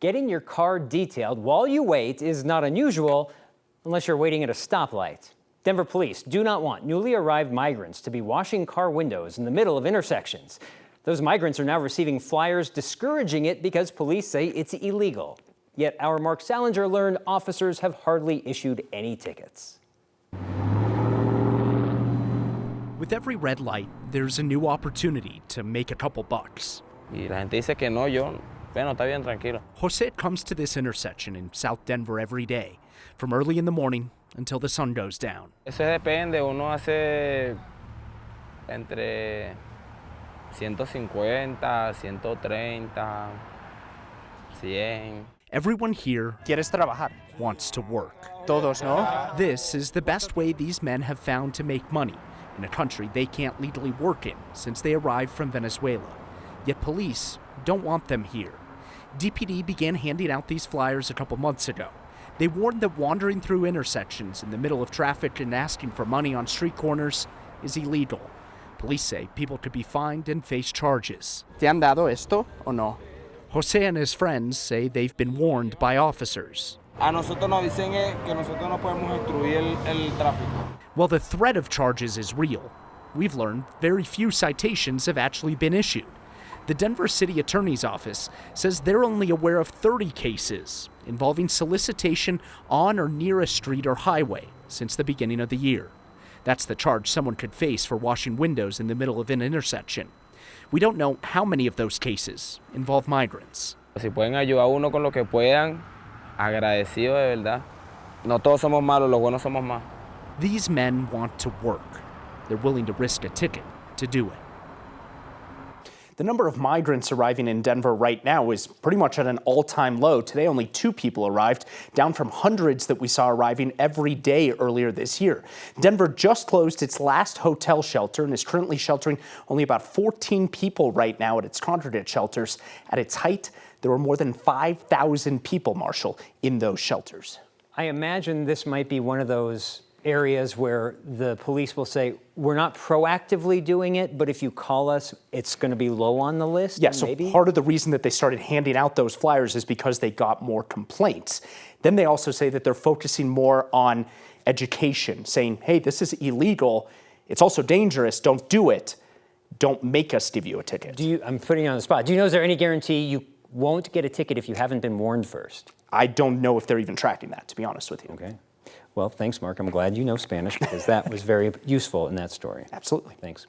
Getting your car detailed while you wait is not unusual unless you're waiting at a stoplight. Denver police do not want newly arrived migrants to be washing car windows in the middle of intersections. Those migrants are now receiving flyers discouraging it because police say it's illegal. Yet our Mark Salinger learned officers have hardly issued any tickets. With every red light, there's a new opportunity to make a couple bucks. Y la gente dice que no, bueno, está bien, tranquilo. Jose comes to this intersection in South Denver every day, from early in the morning until the sun goes down. Eso depende, uno hace entre 150, 130, 100. Everyone here ¿Quieres trabajar? wants to work. Todos, ¿no? This is the best way these men have found to make money in a country they can't legally work in since they arrived from Venezuela. Yet police don't want them here. DPD began handing out these flyers a couple months ago. They warned that wandering through intersections in the middle of traffic and asking for money on street corners is illegal. Police say people could be fined and face charges. ¿Te han dado esto o no? Jose and his friends say they've been warned by officers. A nosotros nos dicen que nosotros no podemos obstruir el tráfico. While the threat of charges is real, we've learned very few citations have actually been issued. The Denver City Attorney's Office says they're only aware of 30 cases involving solicitation on or near a street or highway since the beginning of the year. That's the charge someone could face for washing windows in the middle of an intersection. We don't know how many of those cases involve migrants. Si pueden ayudar a uno con lo que puedan, agradecido de verdad. No todos somos malos, los buenos somos más. These men want to work. They're willing to risk a ticket to do it. The number of migrants arriving in Denver right now is pretty much at an all-time low. Today, only 2 people arrived, down from hundreds that we saw arriving every day earlier this year. Denver just closed its last hotel shelter and is currently sheltering only about 14 people right now at its congregate shelters. At its height, there were more than 5,000 people, Marshall, in those shelters. I imagine this might be one of those areas where the police will say, we're not proactively doing it, but if you call us, it's going to be low on the list? Yeah, so maybe? Part of the reason that they started handing out those flyers is because they got more complaints. Then they also say that they're focusing more on education, saying, hey, this is illegal. It's also dangerous. Don't do it. Don't make us give you a ticket. I'm putting you on the spot. Do you know, is there any guarantee you won't get a ticket if you haven't been warned first? I don't know if they're even tracking that, to be honest with you. Okay. Well, thanks, Mark. I'm glad you know Spanish because that was very useful in that story. Absolutely. Thanks.